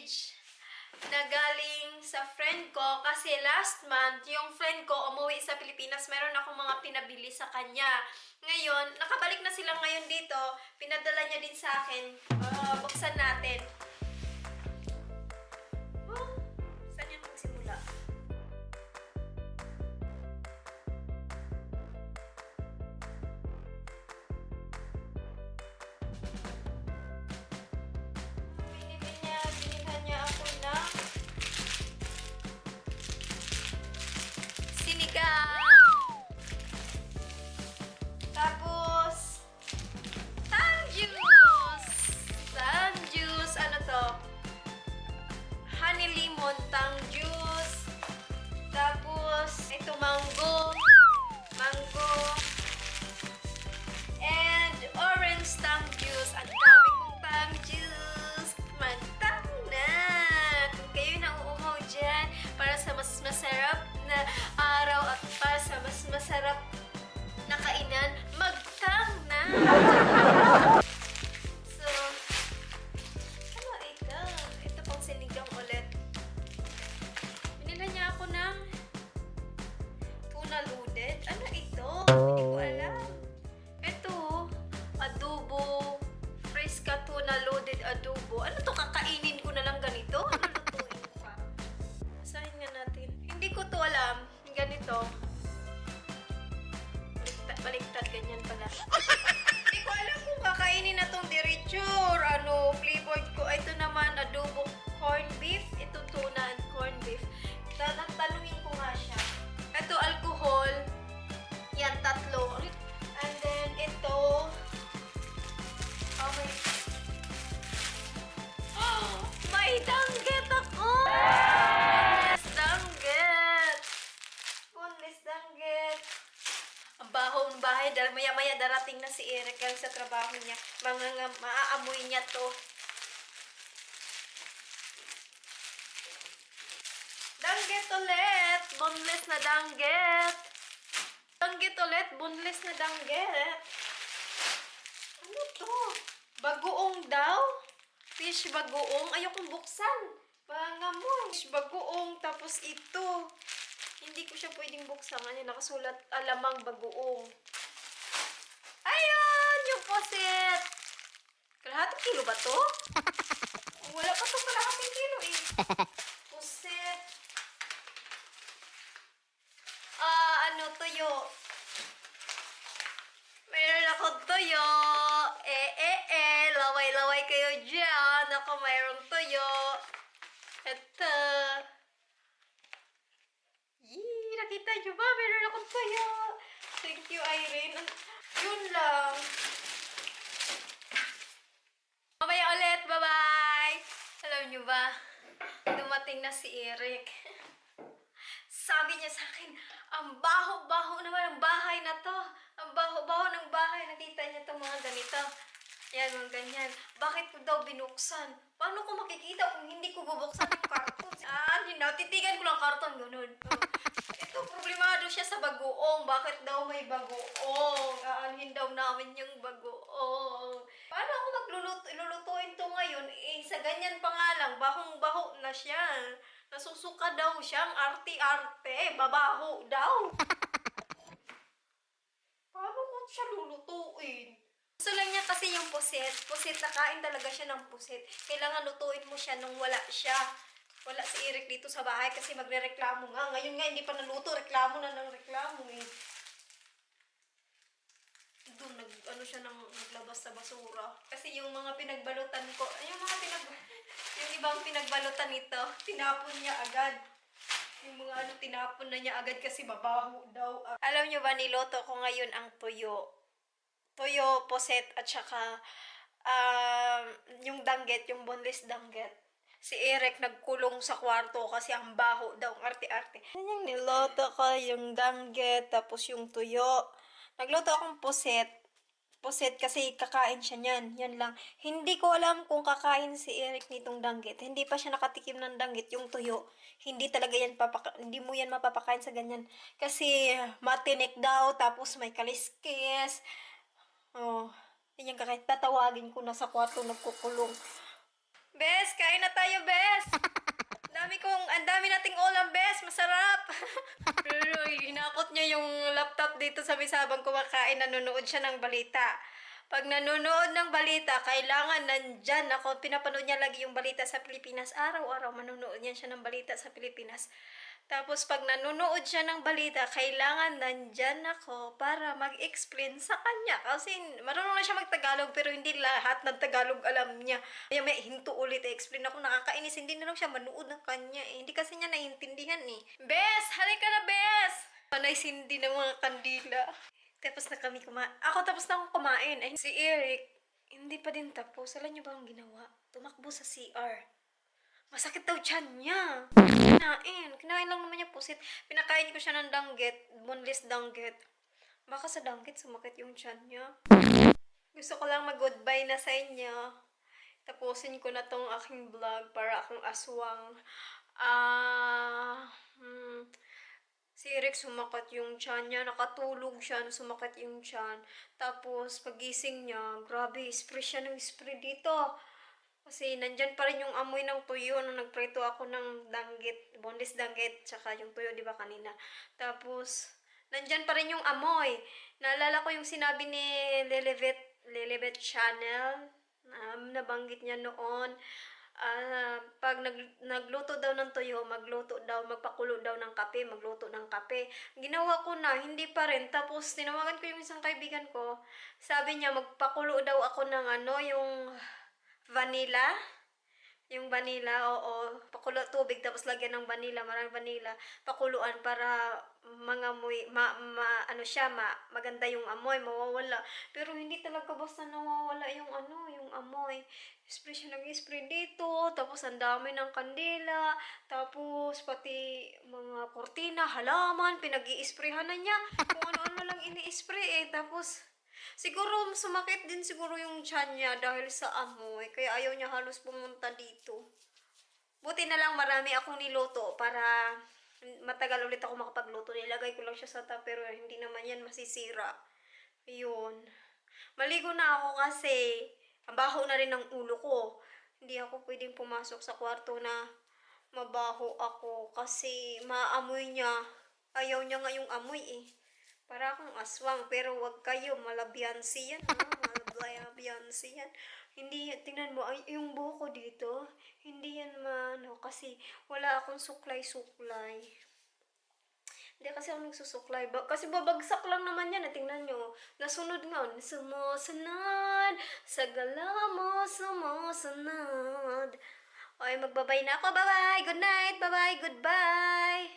message na galing sa friend ko kasi last month, yung friend ko umuwi sa Pilipinas, meron akong mga pinabili sa kanya. Ngayon, nakabalik na sila ngayon dito, pinadala niya din sa akin. Buksan natin. Oh, saan yan magsimula? Binilhan niya ako ng sinigang. Tapos, tang juice. Tang juice. Ano to? Honey lemon tang juice. Tapos, ito mango. Mango. And orange tang juice. Ang dami kong tang juice. Magtang na. Kung kayo nauumaw dyan para sa mas masarap na araw at para sa mas masarap na kainan, magtang na. So, ano ito? Ito pang sinigang ulit. Binila niya ako ng tuna loaded. Ano ito? Hindi ko alam. Ito, adobo. Fresca tuna loaded adobo. Ano to? Kakainin ko na lang ganito? Ano lutuin ko pa? Basahin nga natin. Hindi ko to alam. Ganito. Baliktad, ganyan pala. Hindi ko alam kung kakainin na tong diritsure. Ano, flavored ko. Ito naman, adobo corned beef. Ito tuna and corned beef. Tanungin ko nga siya. Ito, alcohol. Yan, tatlo. And then, ito. Okay. Oh, may danggit ako! Boneless danggit! Boneless danggit! Ang baho ng bahay dahil maya-maya darating na si Eric galing sa trabaho niya. Maaamoy niya to. Danggit ulit! Boneless na danggit! Danggit ulit! Boneless na danggit! Ano to? Bagoong daw? Fish bagoong? Ayokong buksan. Banga mo. Fish bagoong. Tapos ito. Hindi ko siya pwedeng buksan. Ano, nakasulat alamang bagoong. Ayun! Yung poset! Kalahating kilo ba to? Wala pa to kalahating kilo eh. Poset. Ano tuyo? Mayroon akong tuyo. Laway-laway kayo dyan. Ako mayroong tuyo. Ito. Yee, nakita nyo ba? Mayroon akong tuyo. Thank you, Irene. Yun lang. Mamaya ulit. Bye-bye. Alam nyo ba? Dumating na si Eric. Sabi niya sa akin, ang baho-baho naman ng bahay na to. Ang baho-baho ng bahay. Nakita niya itong mga ganito. Yan, mga ganyan. Bakit ko daw binuksan? Paano ko makikita kung hindi ko bubuksan yung karton? Titigan ko lang karton, ganun. Ito, problemado siya sa bagoong. Bakit daw may bagoong? Aanhin daw namin yung bagoong. Paano ako ilulutuin to ngayon? Eh, sa ganyan pa nga lang, bahong-baho na siya. Nasusuka daw siyang arte-arte. Babaho daw. Paano ko siya lulutuin? Gusto lang niya kasi yung pusit. Pusit, nakain talaga siya ng pusit. Kailangan lutuin mo siya nung wala siya. Wala si Eric dito sa bahay kasi magre-reklamo nga. Ngayon nga hindi pa naluto. Reklamo na ng reklamo eh. Doon, siya naglabas sa basura. Kasi yung mga pinagbalutan ko, yung ibang pinagbalutan nito, tinapon niya agad. Yung mga tinapon na niya agad kasi babaho daw. Alam niyo ba, niloto ko ngayon ang tuyo. Tuyo, poset, at saka yung danggit, yung boneless danggit. Si Eric nagkulong sa kwarto kasi ang baho daw, ang arte-arte. Yan yung niloto ko, yung danggit, tapos yung tuyo. Nagluto akong poset. Poset kasi kakain siya niyan. Yan lang. Hindi ko alam kung kakain si Eric nitong danggit. Hindi pa siya nakatikim ng danggit, yung tuyo. Hindi talaga yan hindi mo yan mapapakain sa ganyan. Kasi matinik daw, tapos may kaliskis. Oh, yan kakain. Tatawagin ko na sa kwarto nagkukulong. Bes, kain na tayo, Bes! Ang dami nating ulam, Bes! Masarap! Pero hinakot niya yung laptop dito sa habang kumakain, nanonood siya ng balita. Pag nanonood ng balita, kailangan nandyan ako. Pinapanood niya lagi yung balita sa Pilipinas. Araw-araw manonood niya siya ng balita sa Pilipinas. Tapos pag nanonood siya ng balita, kailangan nandyan ako para mag-explain sa kanya. Kasi marunong na siya mag-Tagalog pero hindi lahat ng Tagalog alam niya. Kaya may hinto ulit explain ako. Nakakainis. Hindi na lang siya manood ng kanya. Hindi kasi niya naiintindihan eh. Bes! Halika na, Bes! Panay sindi ng mga kandila. Tapos na kami kumain. Ako tapos na akong kumain. Ay, si Eric, hindi pa din tapos. Alam niyo ba ang ginawa? Tumakbo sa CR. Masakit daw tiyan niya. Kinain lang naman niya pusit. Pinakain ko siya ng danggit, boneless danggit. Baka sa danggit sumakit yung tiyan niya. Gusto ko lang mag-goodbye na sa inyo. Tapusin ko na tong aking vlog para akong aswang. Ah... Si Eric sumakat yung tiyan niya, nakatulog siya, sumakat yung tiyan. Tapos, pagising niya, grabe, spray siya ng spray dito. Kasi nandyan pa rin yung amoy ng tuyo nung nagprito ako ng danggit, boneless danggit, tsaka yung tuyo, di ba kanina. Tapos, nandyan pa rin yung amoy. Naalala ko yung sinabi ni Lilibet Channel, nabanggit niya noon. Pag nagluto daw ng tuyo, magpakulo daw ng kape, magluto ng kape. Ginawa ko na, hindi pa rin. Tapos, tinawagan ko yung isang kaibigan ko. Sabi niya, magpakulo daw ako ng yung vanilla. Yung vanilla, oo. Pakulo tubig, tapos lagyan ng vanilla, maraming vanilla. Pakuluan para mangamoy, maganda yung amoy, mawawala. Pero hindi talaga basta nawawala yung yung amoy. Spray siya nag-spray dito, tapos ang dami ng kandila, tapos pati mga kortina, halaman, pinag-i-sprayhan na niya. Kung ano-ano lang ini-spray eh. Tapos, siguro sumakit din siguro yung tiyan niya dahil sa amoy. Kaya ayaw niya halos pumunta dito. Buti na lang marami akong niluto para matagal ulit ako makapagluto. Nilagay ko lang siya sa pero hindi naman yan masisira. Ayun. Maligo na ako kasi mabaho na rin ang ulo ko. Hindi ako pwedeng pumasok sa kwarto na mabaho ako kasi maamoy niya. Ayaw niya nga yung amoy eh. Para akong aswang, pero wag kayo, malabyansi yan, malabyansi yan. Hindi, tingnan mo, ay, yung buhok ko dito, hindi yan kasi wala akong suklay-suklay. Hindi kasi ako nagsusuklay. Kasi babagsak lang naman yan. Tingnan nyo. Nasunod nga. Sumusunod. Sa gala mo, sumusunod. Okay, magbabay na ako. Bye-bye. Good night. Bye-bye. Goodbye.